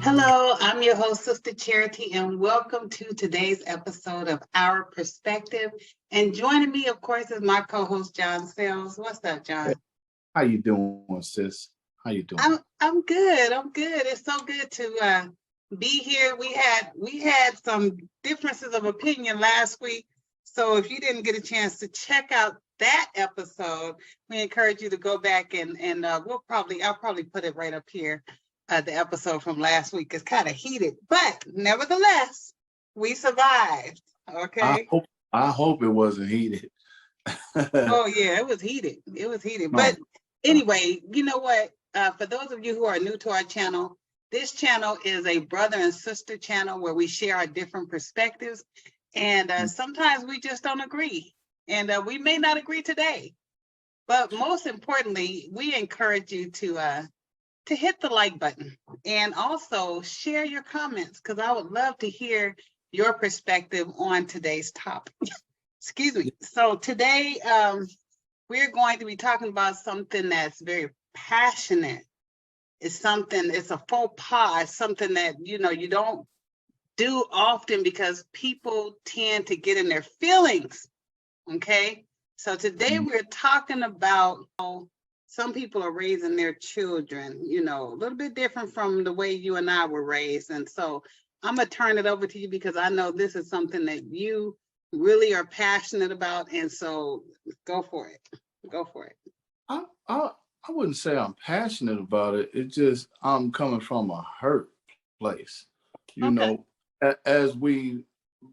Hello, I'm your host, Sister Charity, and welcome to today's episode of Our Perspective. And joining me, of course, is my co-host, John Sells. What's up, John? How you doing, sis? How you doing? I'm good. I'm good. It's so good to be here. We had some differences of opinion last week, so if you didn't get a chance to check out that episode, we encourage you to go back and I'll probably put it right up here. The episode from last week is kind of heated, but nevertheless, we survived. Okay. I hope it wasn't heated. Oh yeah, it was heated. It was heated. No. But anyway, you know what? For those of you who are new to our channel, this channel is a brother and sister channel where we share our different perspectives, and sometimes we just don't agree, and we may not agree today. But most importantly, we encourage you to hit the like button and also share your comments, because I would love to hear your perspective on today's topic. Excuse me. So today we're going to be talking about something that's very passionate. It's a faux pas, it's something that you don't do often because people tend to get in their feelings. Okay. So today we're talking about some people are raising their children, a little bit different from the way you and I were raised. And so I'm going to turn it over to you because I know this is something that you really are passionate about. And so go for it. Go for it. I wouldn't say I'm passionate about it. It's just I'm coming from a hurt place. As we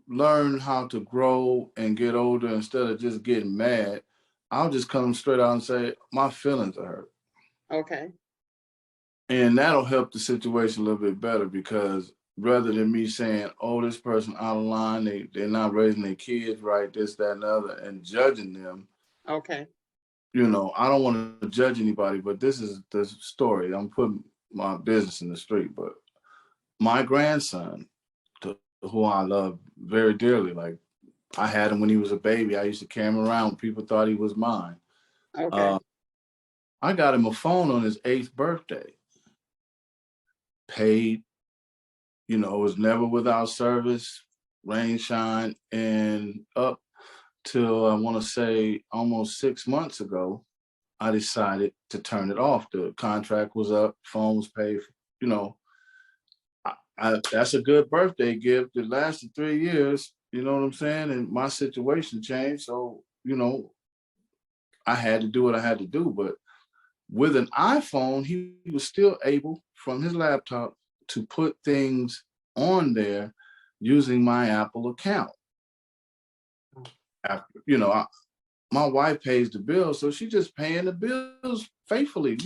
learn how to grow and get older, instead of just getting mad, I'll just come straight out and say, my feelings are hurt. Okay. And that'll help the situation a little bit better, because rather than me saying, oh, this person out of line, they're not raising their kids right, this, that, and the other, and judging them. Okay. I don't want to judge anybody, but this is the story. I'm putting my business in the street. But my grandson, who I love very dearly, like, I had him when he was a baby. I used to carry him around when people thought he was mine. Okay. I got him a phone on his 8th birthday. Paid, it was never without service, rain, shine, and up till I want to say almost 6 months ago, I decided to turn it off. The contract was up, phone was paid, that's a good birthday gift. It lasted 3 years. You know what I'm saying? And my situation changed. So, I had to do what I had to do. But with an iPhone, he was still able, from his laptop, to put things on there using my Apple account. My wife pays the bill, so she's just paying the bills faithfully.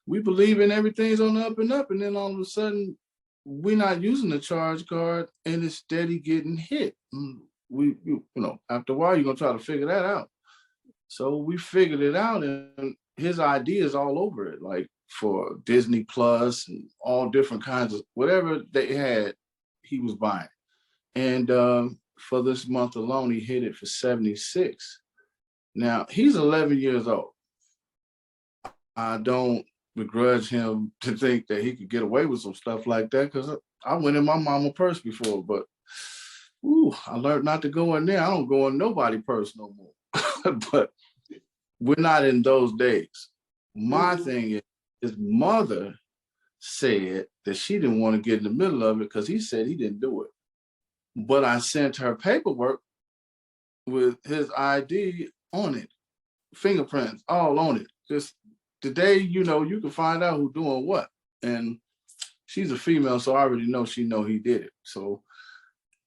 We believe in everything's on the up and up. And then all of a sudden, we're not using the charge card and it's steady getting hit. After a while, you're going to try to figure that out. So we figured it out, and his idea is all over it, like for Disney Plus and all different kinds of whatever they had, he was buying. And for this month alone, he hit it for 76. Now, he's 11 years old. I don't begrudge him to think that he could get away with some stuff like that, because I went in my mama purse before, but I learned not to go in there. I don't go in nobody's purse no more. But we're not in those days. My thing is, his mother said that she didn't want to get in the middle of it because he said he didn't do it. But I sent her paperwork with his ID on it, fingerprints all on it. Just today, you can find out who's doing what. And she's a female, so I already know he did it. So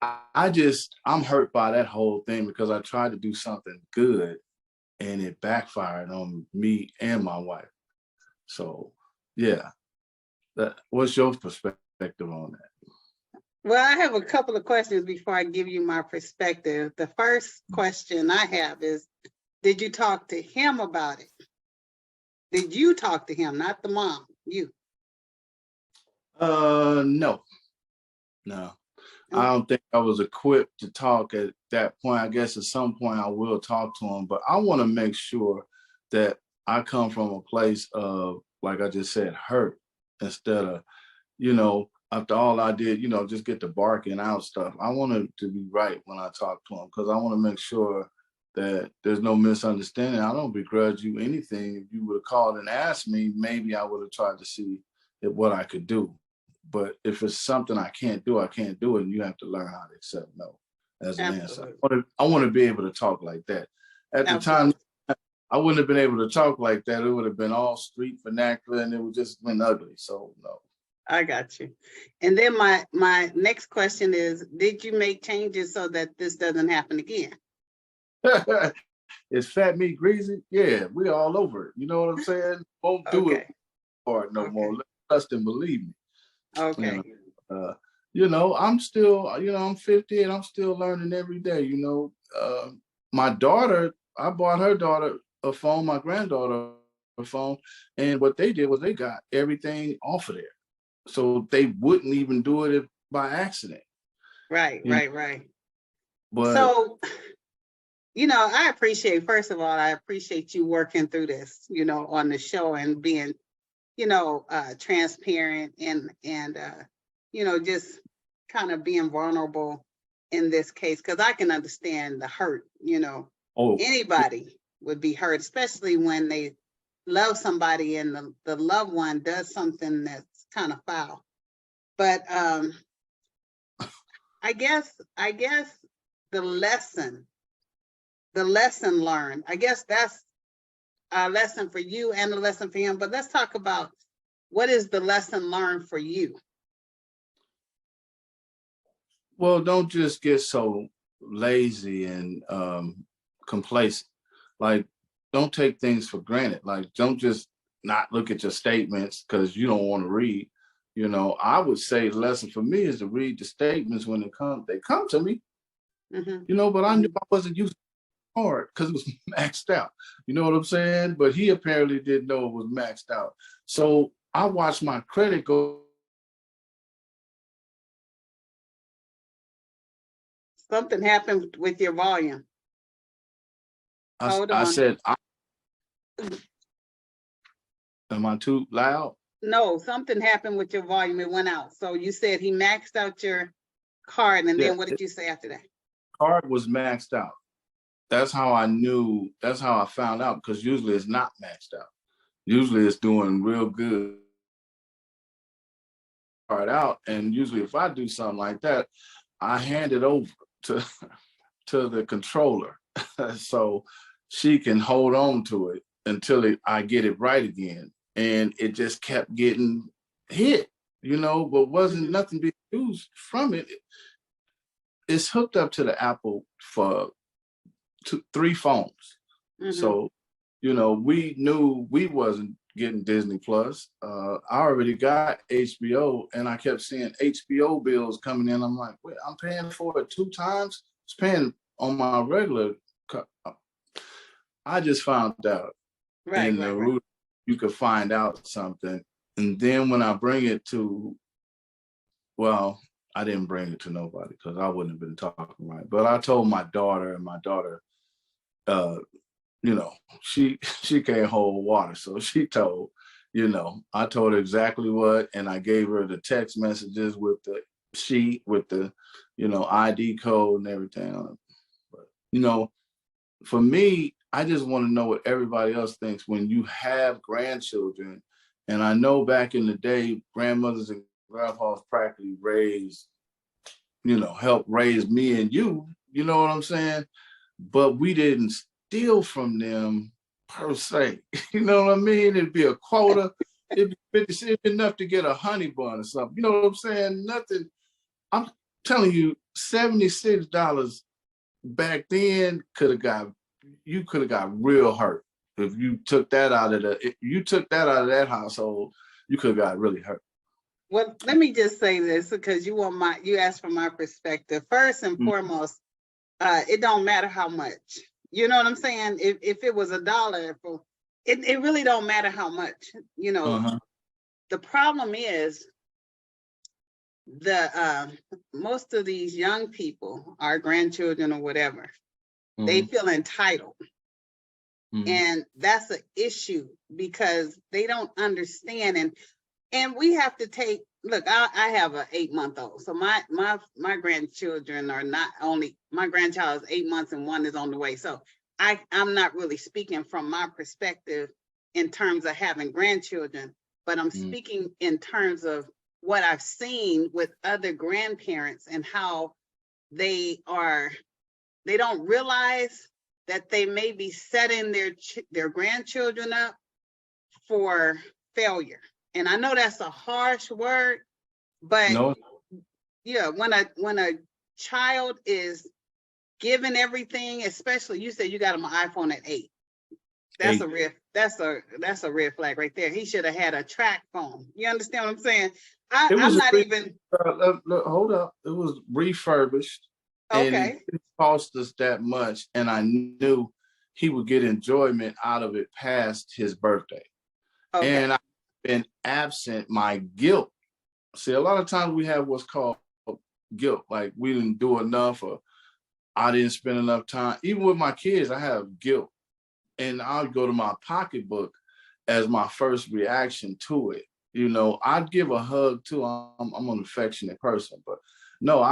I'm hurt by that whole thing, because I tried to do something good and it backfired on me and my wife. So yeah, what's your perspective on that? Well, I have a couple of questions before I give you my perspective. The first question I have is, did you talk to him about it? Did you talk to him, not the mom, you? No. I don't think I was equipped to talk at that point. I guess at some point I will talk to him, but I want to make sure that I come from a place of, like I just said, hurt, instead of, after all I did, just get the barking out stuff. I wanted to be right when I talk to him because I want to make sure that there's no misunderstanding. I don't begrudge you anything. If you would have called and asked me, maybe I would have tried to see what I could do. But if it's something I can't do, I can't do it. And you have to learn how to accept no as an answer. I want to be able to talk like that. At the time, I wouldn't have been able to talk like that. It would have been all street vernacular and it would just been ugly. So no. I got you. And then my next question is, did you make changes so that this doesn't happen again? Is fat meat greasy? Yeah, we all over it. You know what I'm saying? Won't do it hard no more. Trust and believe me. Okay. I'm still, I'm 50 and I'm still learning every day. My daughter, I bought her daughter a phone, my granddaughter a phone, and what they did was they got everything off of there. So they wouldn't even do it by accident. Right. But so, I appreciate, first of all, I appreciate you working through this, on the show and being, transparent and just kind of being vulnerable in this case, because I can understand the hurt, anybody would be hurt, especially when they love somebody and the loved one does something that's kind of foul. But I guess the lesson learned, I guess that's a lesson for you and a lesson for him. But let's talk about, what is the lesson learned for you? Well, don't just get so lazy and complacent. Like, don't take things for granted. Like, don't just not look at your statements because you don't want to read. I would say the lesson for me is to read the statements when they come to me. But I knew I wasn't using it hard because it was maxed out. You know what I'm saying? But he apparently didn't know it was maxed out. So I watched my credit go. Something happened with your volume. Hold on. I said, am I too loud? No, something happened with your volume. It went out. So you said he maxed out your card, and then what did you say after that? Card was maxed out. That's how I knew. That's how I found out, because usually it's not maxed out. Usually it's doing real good. Card out, and usually if I do something like that, I hand it over to the controller so she can hold on to it until I get it right again. And it just kept getting hit, but wasn't nothing being used from it. It's hooked up to the Apple for 3 phones. So, we knew we wasn't getting Disney Plus. I already got HBO, and I kept seeing HBO bills coming in. I'm like, wait, I'm paying for it 2 times? It's paying on my regular. I just found out. Right. You could find out something. And then when I bring it to, well, I didn't bring it to nobody because I wouldn't have been talking right. But I told my daughter, and my daughter, she can't hold water. So she told, I told her exactly what, and I gave her the text messages with the sheet, with the, ID code and everything. But, for me, I just want to know what everybody else thinks when you have grandchildren. And I know back in the day, grandmothers and grandpas practically helped raise me and you know what I'm saying? But we didn't steal from them per se. You know what I mean? It'd be a quota. It'd be enough to get a honey bun or something. You know what I'm saying? Nothing. I'm telling you, $76 back then you could have got real hurt. If you took that out of that household, you could have got really hurt. Well, let me just say this, because you asked for my perspective. First and foremost, it don't matter how much. You know what I'm saying? If it was $1, it really don't matter how much. The problem is most of these young people, our grandchildren or whatever, they feel entitled. And that's an issue because they don't understand. And And we have to take, look, I have an 8-month-old. So my grandchildren are not only, my grandchild is 8 months and one is on the way. So I'm not really speaking from my perspective in terms of having grandchildren, but I'm speaking in terms of what I've seen with other grandparents and how they don't realize that they may be setting their grandchildren up for failure. And I know that's a harsh word, but No, yeah, when a child is given everything, especially you said you got him an iPhone at 8. That's a red flag right there. He should have had a track phone. You understand what I'm saying? I'm not even hold up. It was refurbished and it okay. didn't cost us that much. And I knew he would get enjoyment out of it past his birthday. Okay. And I've been absent my guilt. See, a lot of times we have what's called guilt, like we didn't do enough or I didn't spend enough time. Even with my kids, I have guilt. And I'll go to my pocketbook as my first reaction to it. You know, I'd give a hug too. I'm an affectionate person, but no,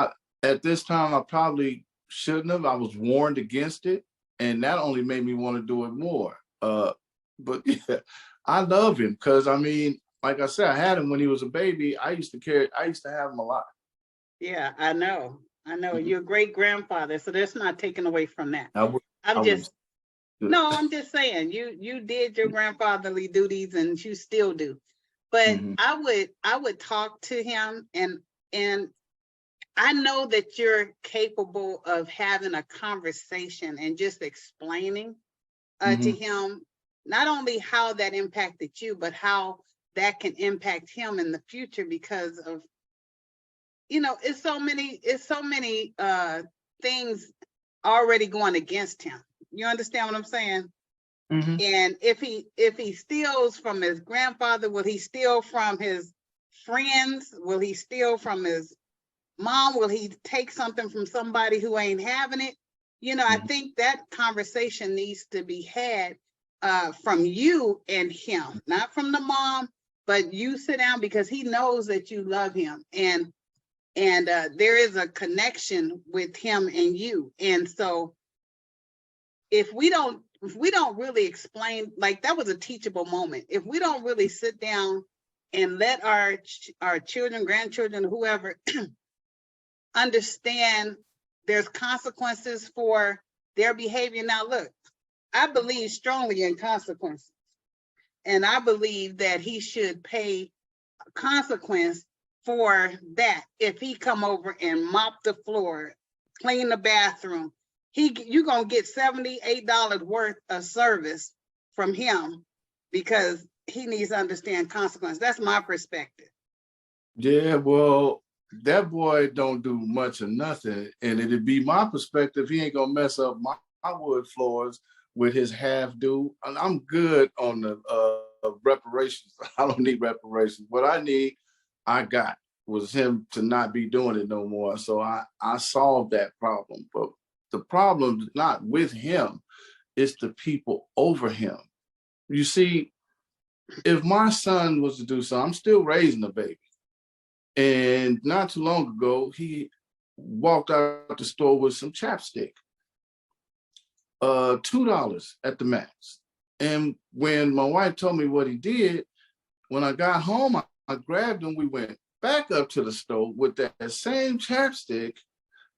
at this time I probably shouldn't have. I was warned against it, and that only made me want to do it more. But yeah, I love him because I mean, like I said, I had him when he was a baby. I used to have him a lot. Yeah, I know. Mhm. You're a great grandfather, so that's not taken away from that. I I'm was just No, I'm just saying you did your grandfatherly duties and you still do. But Mhm. I would talk to him and I know that you're capable of having a conversation and just explaining to Mhm. him not only how that impacted you, but how that can impact him in the future because of, it's so many things already going against him. You understand what I'm saying? Mhm. And if he steals from his grandfather, will he steal from his friends? Will he steal from his mom? Will he take something from somebody who ain't having it? I Mhm. think that conversation needs to be had from you and him, not from the mom, but you sit down because he knows that you love him and there is a connection with him and you. And so if we don't really explain, like that was a teachable moment. If we don't really sit down and let our children, grandchildren, whoever understand there's consequences for their behavior. Now, look, I believe strongly in consequences, and I believe that he should pay consequence for that. If he come over and mop the floor, clean the bathroom, you're gonna get $78 worth of service from him because he needs to understand consequence. That's my perspective. Yeah, well, that boy don't do much or nothing, and it'd be my perspective. He ain't gonna mess up my wood floors with his half do. And I'm good on the reparations. I don't need reparations. What I got was him to not be doing it no more. So I solved that problem. But the problem is not with him; it's the people over him. You see, if my son was to do something, I'm still raising a baby. And not too long ago, he walked out the store with some chapstick, $2 at the max. And when my wife told me what he did, when I got home, I grabbed him. We went back up to the store with that same chapstick,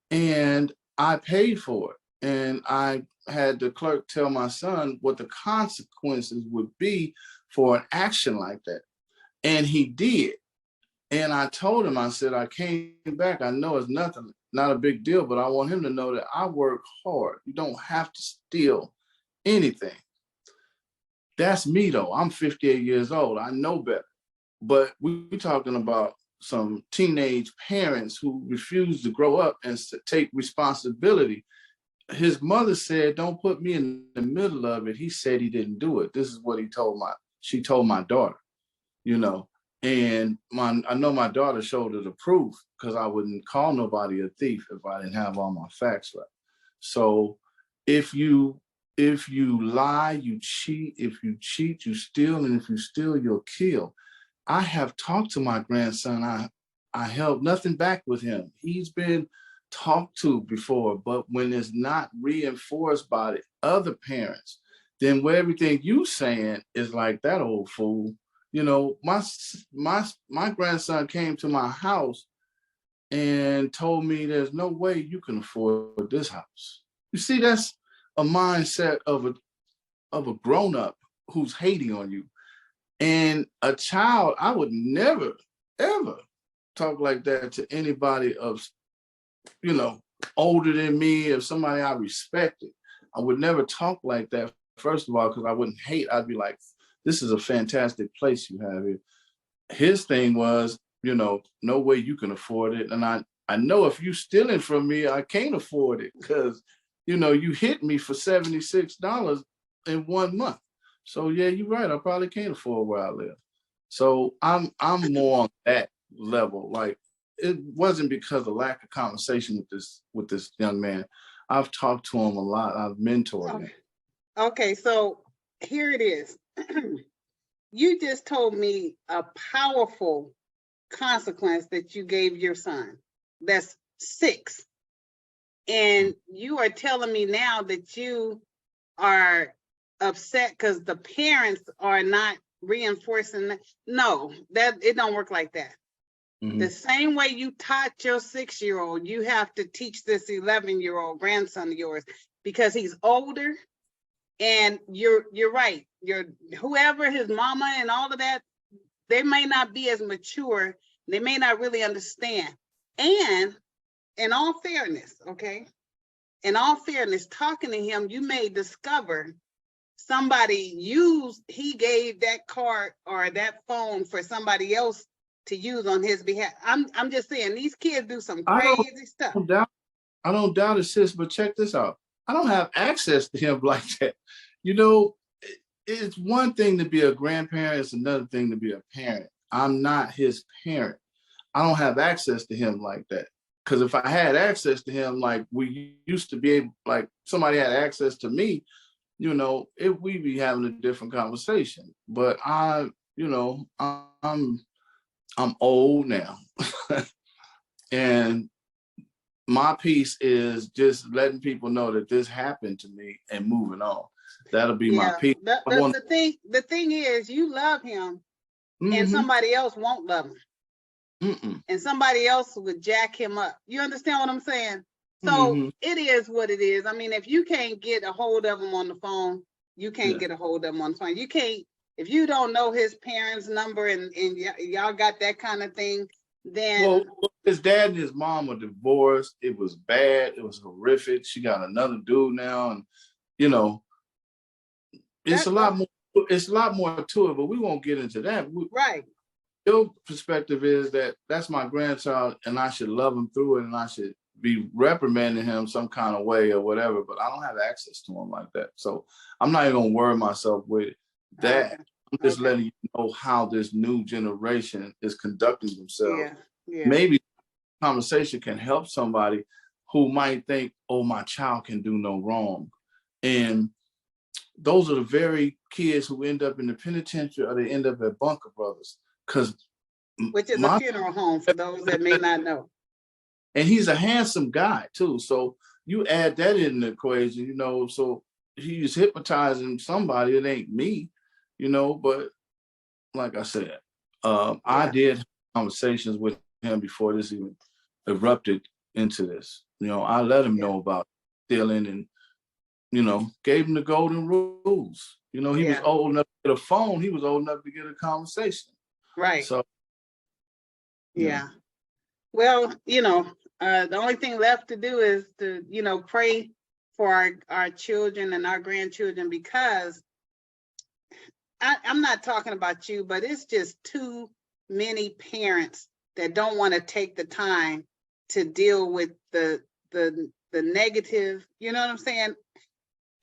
and I paid for it. And I had the clerk tell my son what the consequences would be for an action like that. And he did. And I told him, I said, I came back. I know it's nothing, not a big deal, but I want him to know that I work hard. You don't have to steal anything. That's me, though. I'm 58 years old. I know better. But we're talking about some teenage parents who refuse to grow up and take responsibility. His mother said, don't put me in the middle of it. He said he didn't do it. This is what she told my daughter. you know. And I know my daughter showed her the proof because I wouldn't call nobody a thief if I didn't have all my facts right. So if you lie, you cheat. If you cheat, you steal, and if you steal, you'll kill. I have talked to my grandson. I held nothing back with him. He's been talked to before, but when it's not reinforced by the other parents, then where everything you saying is like that old fool. You know, my grandson came to my house and told me there's no way you can afford this house. You see, that's a mindset of a grown-up who's hating on you. And a child, I would never, ever talk like that to anybody of, you know, older than me, or somebody I respected. I would never talk like that, first of all, because I wouldn't hate. I'd be like, this is a fantastic place you have here. His thing was, you know, no way you can afford it. And I know if you stealing from me, I can't afford it because, you know, you hit me for $76 in 1 month. So yeah, you're right. I probably can't afford where I live. So I'm more on that level. Like, it wasn't because of lack of conversation with this young man. I've talked to him a lot. I've mentored him. Okay, so here it is. You just told me a powerful consequence that you gave your son. That's 6. And you are telling me now that you are upset because the parents are not reinforcing that. No, that it don't work like that. The same way you taught your 6-year-old, you have to teach this 11-year-old grandson of yours, because he's older. And you're right. Whoever his mama and all of that, they may not be as mature. They may not really understand. And in all fairness, okay, in all fairness, talking to him, you may discover he gave that card or that phone for somebody else to use on his behalf. I'm just saying, these kids do some crazy stuff. I don't doubt it, sis, but check this out. I don't have access to him like that. You know, it's one thing to be a grandparent, it's another thing to be a parent. I'm not his parent. I don't have access to him like that. Because if I had access to him like we used to be able, like somebody had access to me, you know, we'd be having a different conversation. But I'm old now. And my piece is just letting people know that this happened to me and moving on. That'll be my piece. The thing is, you love him, and somebody else won't love him. And somebody else would jack him up. You understand what I'm saying? So it is what it is. I mean, if you can't get a hold of him on the phone, you can't get a hold of him on the phone. You can't, if you don't know his parents' number and y'all got that kind of thing, then. Well, his dad and his mom were divorced. It was bad. It was horrific. She got another dude now. And, you know, it's a lot more to it, but we won't get into that. Right. Your perspective is that that's my grandchild and I should love him through it and I should be reprimanding him some kind of way or whatever, but I don't have access to him like that. So I'm not even gonna worry myself with that. Okay. I'm just letting you know how this new generation is conducting themselves. Yeah. Maybe conversation can help somebody who might think, oh, my child can do no wrong. And those are the very kids who end up in the penitentiary or they end up at Bunker Brothers. Which is a funeral home for those that may not know. And he's a handsome guy too. So you add that in the equation, you know, so he's hypnotizing somebody. It ain't me, you know, but like I said, I did have conversations with him before this even erupted into this. You know, I let him know about stealing and, you know, gave him the golden rules. You know, he was old enough to get a phone. He was old enough to get a conversation. Right. So, yeah. Well, you know, the only thing left to do is to, you know, pray for our children and our grandchildren, because I'm not talking about you, but it's just too many parents that don't want to take the time to deal with the negative, you know what I'm saying?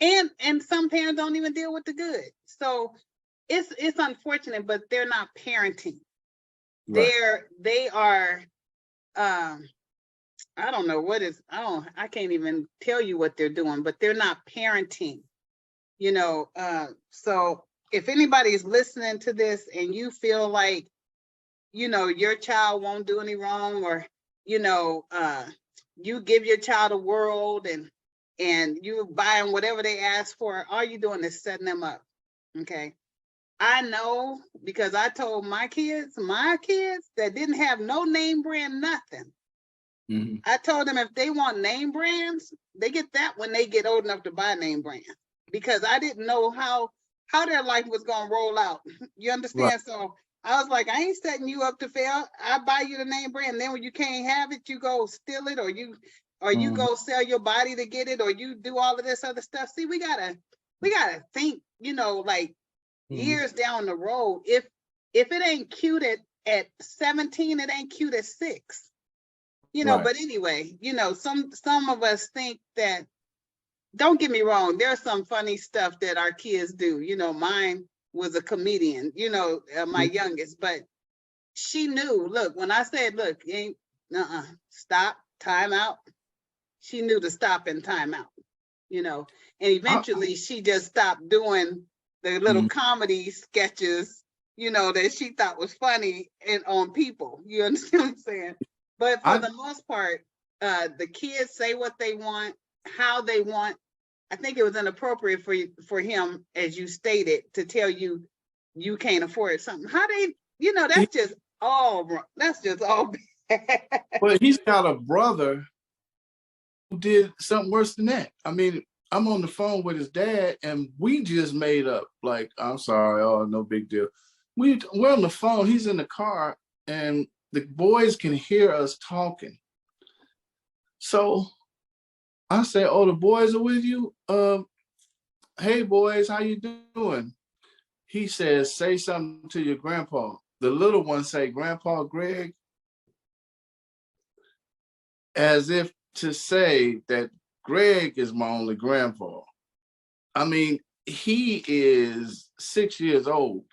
And some parents don't even deal with the good. So it's unfortunate, but they're not parenting. Right. They are I don't know what is, I can't even tell you what they're doing, but they're not parenting, you know. So if anybody is listening to this and you feel like you know, your child won't do any wrong, or, you know, you give your child a world and you buy them whatever they ask for, all you doing is setting them up. Okay. I know because I told my kids that didn't have no name brand, nothing. Mm-hmm. I told them if they want name brands, they get that when they get old enough to buy name brand, because I didn't know how their life was going to roll out. You understand? Right. So I was like, I ain't setting you up to fail. I buy you the name brand. Then when you can't have it, you go steal it, or you go sell your body to get it, or you do all of this other stuff. See, we gotta think, you know, like years down the road. If it ain't cute at 17, it ain't cute at 6. You know, Right. but anyway, you know, some of us think that, don't get me wrong, there's some funny stuff that our kids do. You know, mine was a comedian, you know, my youngest, but she knew, look, when I said, look, ain't, stop, time out, she knew to stop and time out, you know, and eventually she just stopped doing the little comedy sketches, you know, that she thought was funny and on people. You understand what I'm saying? But for the most part, the kids say what they want, how they want. I think it was inappropriate for him, as you stated, to tell you you can't afford something. How they, you know, that's just all bad. But he's got a brother who did something worse than that. I mean, I'm on the phone with his dad, and we just made up, like, I'm sorry, oh, no big deal. We're on the phone, he's in the car, and the boys can hear us talking. So I say, oh, the boys are with you? Hey, boys, how you doing? He says, say something to your grandpa. The little one say, Grandpa Greg, as if to say that Greg is my only grandpa. I mean, he is 6 years old,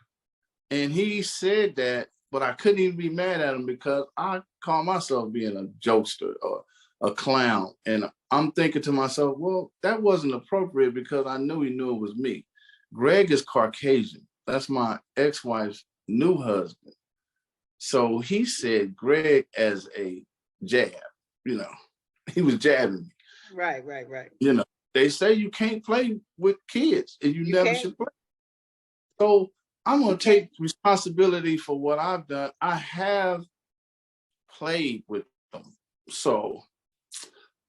and he said that, but I couldn't even be mad at him because I call myself being a jokester or a clown. And I'm thinking to myself, well, that wasn't appropriate because I knew he knew it was me. Greg is Caucasian. That's my ex-wife's new husband. So he said Greg as a jab, you know, he was jabbing me. Right. You know, they say you can't play with kids and you never can't. should play. So I'm going to take responsibility for what I've done. I have played with them. So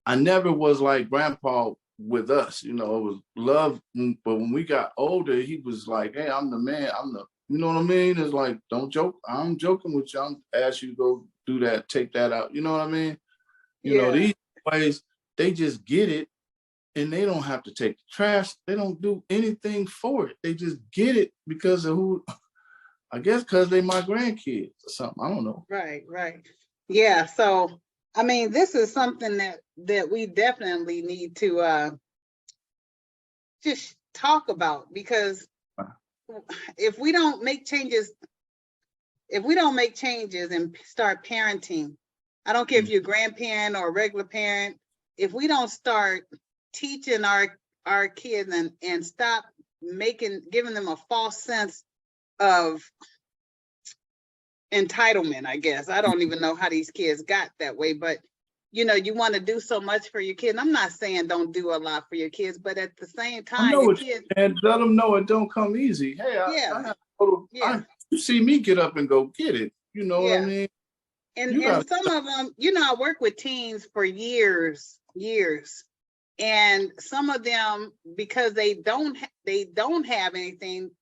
I never was like grandpa with us, you know, it was love. But when we got older, he was like, hey, I'm the man. You know what I mean? It's like, don't joke. I'm joking with you. I'm ask you to go do that, take that out. You know what I mean? You know, these ways, they just get it. And they don't have to take the trash. They don't do anything for it. They just get it because of who, I guess because they my grandkids or something. I don't know. Right. Yeah. So, I mean, this is something that we definitely need to just talk about, because if we don't make changes and start parenting, I don't care if you're a grandparent or a regular parent, if we don't start teaching our kids and stop giving them a false sense of entitlement, I guess. I don't even know how these kids got that way, but you know, you want to do so much for your kids. I'm not saying don't do a lot for your kids, but at the same time, your kids, and let them know it don't come easy. Hey, you see me get up and go get it. You know what I mean? And some of them, you know, I work with teens for years, and some of them, because they don't have anything,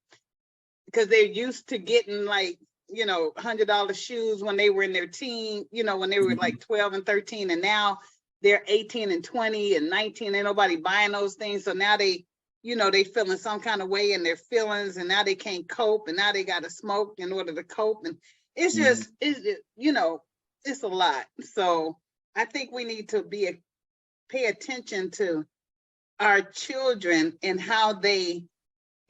because they're used to getting, like, you know, $100 shoes when they were in their teen, you know, when they were like 12 and 13, and now they're 18 and 20 and 19. Ain't nobody buying those things. So now they, you know, they feeling some kind of way in their feelings, and now they can't cope, and now they got to smoke in order to cope. And it's just, you know, it's a lot. So I think we need to pay attention to our children and how they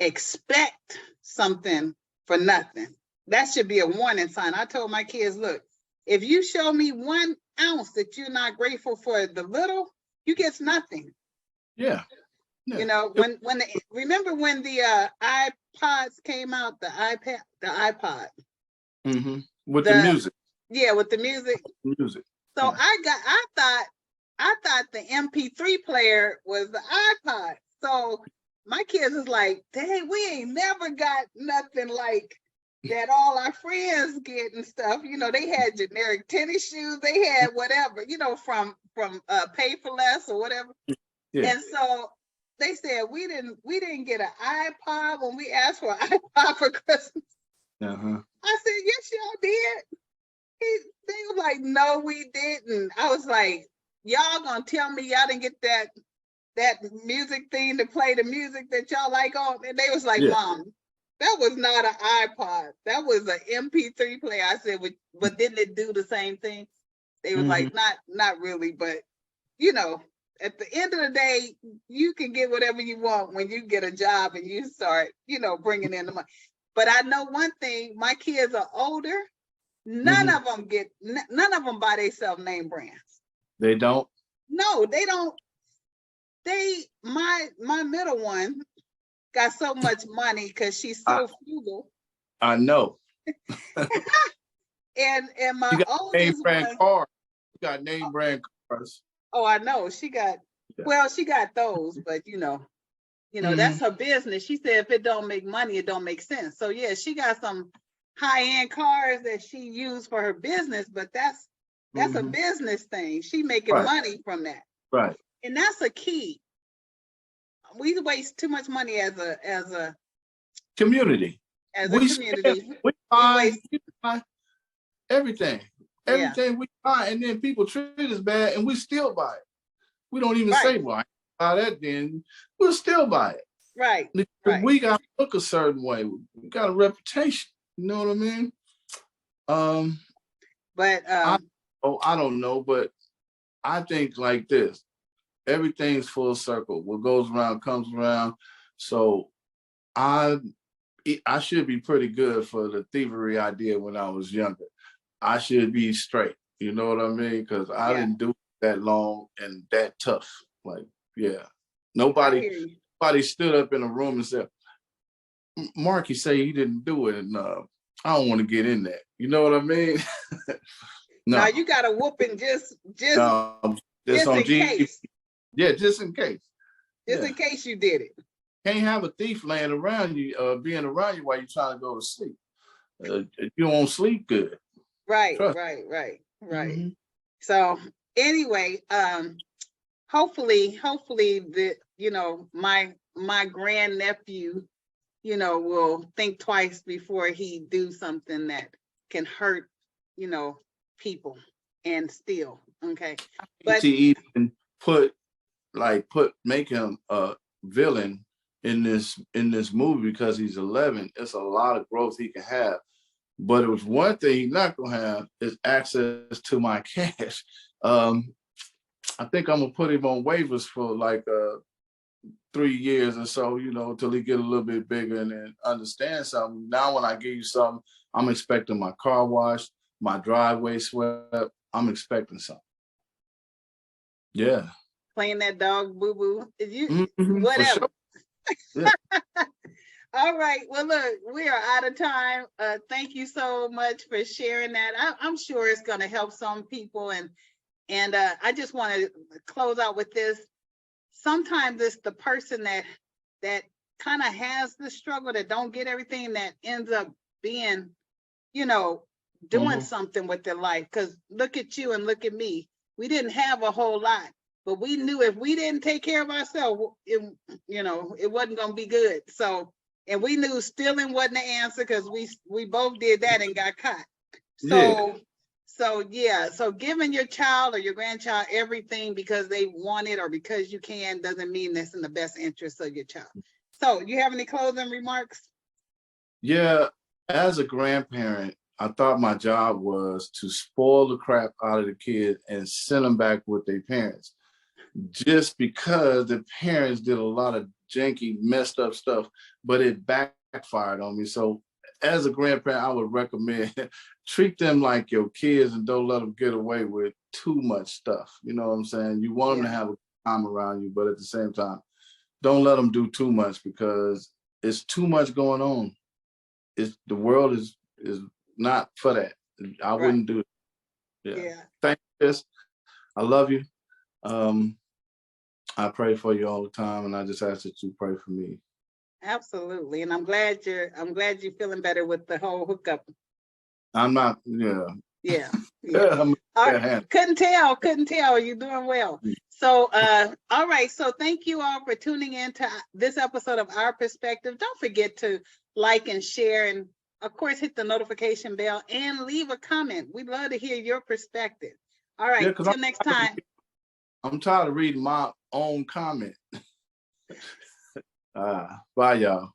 expect something for nothing. That should be a warning sign. I told my kids, look, if you show me 1 ounce that you're not grateful for the little, you get nothing. Yeah. You know, remember when the iPods came out, the iPod. With the music. Yeah, with the music. Music. So Yeah. I thought the MP3 player was the iPod. So my kids was like, dang, we ain't never got nothing like that all our friends get and stuff. You know, they had generic tennis shoes, they had whatever, you know, from Pay for Less or whatever. Yeah. And so they said we didn't get an iPod when we asked for an iPod for Christmas. Uh-huh. I said, yes, y'all did. They were like, no, we didn't. I was like, y'all gonna tell me y'all didn't get that music thing to play the music that y'all like on? And they was like, yeah. Mom, that was not an iPod. That was an MP3 player. I said, but didn't it do the same thing? They was like, not really, but you know, at the end of the day, you can get whatever you want when you get a job and you start, you know, bringing in the money. But I know one thing, my kids are older. None of them buy themselves name brands. They don't? No, they don't. My middle one got so much money because she's so frugal. I know. and my oldest name brand cars. You got name brand cars. Oh, I know. She got, well, she got those, but you know, that's her business. She said if it don't make money, it don't make sense. So yeah, she got some high-end cars that she used for her business, but that's a business thing. She making money from that. Right. And that's a key. We waste too much money as a community. We buy everything. Everything we buy, and then people treat us bad and we still buy it. We don't even say, well, I buy that, then we'll still buy it. Right. We got to look a certain way. We got a reputation. You know what I mean? I don't know, but I think like this. Everything's full circle. What goes around comes around. So I should be pretty good for the thievery idea when I was younger. I should be straight. You know what I mean? Because I didn't do it that long and that tough. Like, yeah. Nobody stood up in a room and said, Mark, you say you didn't do it, and I don't want to get in that. You know what I mean? No, you got a whooping just in case. Yeah, just in case. Just in case you did it. Can't have a thief laying around you, being around you while you're trying to go to sleep. You won't sleep good. Right. So anyway, hopefully the my grandnephew, will think twice before he do something that can hurt, people and steal. Okay. But to even make him a villain in this movie because he's 11, it's a lot of growth he can have. But it was one thing he's not gonna have is access to my cash. I think I'm gonna put him on waivers for like 3 years or so, until he get a little bit bigger and then understand something. Now when I give you something, I'm expecting my car washed, my driveway swept. I'm expecting something. Yeah. Playing that dog boo-boo. Whatever. Sure. Yeah. All right. Well, look, we are out of time. Thank you so much for sharing that. I'm sure it's going to help some people. And I just want to close out with this. Sometimes it's the person that kind of has the struggle, that don't get everything, that ends up being, doing something with their life. Because look at you and look at me. We didn't have a whole lot, but we knew if we didn't take care of ourselves, it wasn't going to be good. So, and we knew stealing wasn't the answer because we both did that and got caught. So giving your child or your grandchild everything because they want it or because you can doesn't mean that's in the best interest of your child. So you have any closing remarks? Yeah, as a grandparent, I thought my job was to spoil the crap out of the kids and send them back with their parents. Just because the parents did a lot of janky, messed up stuff, but it backfired on me. So as a grandparent, I would recommend treat them like your kids and don't let them get away with too much stuff. You know what I'm saying? You want them to have a time around you, but at the same time, don't let them do too much because it's too much going on. The world is not for that. I Right. wouldn't do it. Yeah. Yeah. Thank you, sis. I love you. I pray for you all the time, and I just ask that you pray for me. Absolutely. And I'm glad you're feeling better with the whole hookup. I'm not, yeah. Yeah. Yeah. All right. Couldn't tell. You're doing well. So, all right. So thank you all for tuning in to this episode of Our Perspective. Don't forget to like and share, and of course, hit the notification bell and leave a comment. We'd love to hear your perspective. All right. Yeah, Till next time. I'm tired of reading my own comment. Bye, y'all.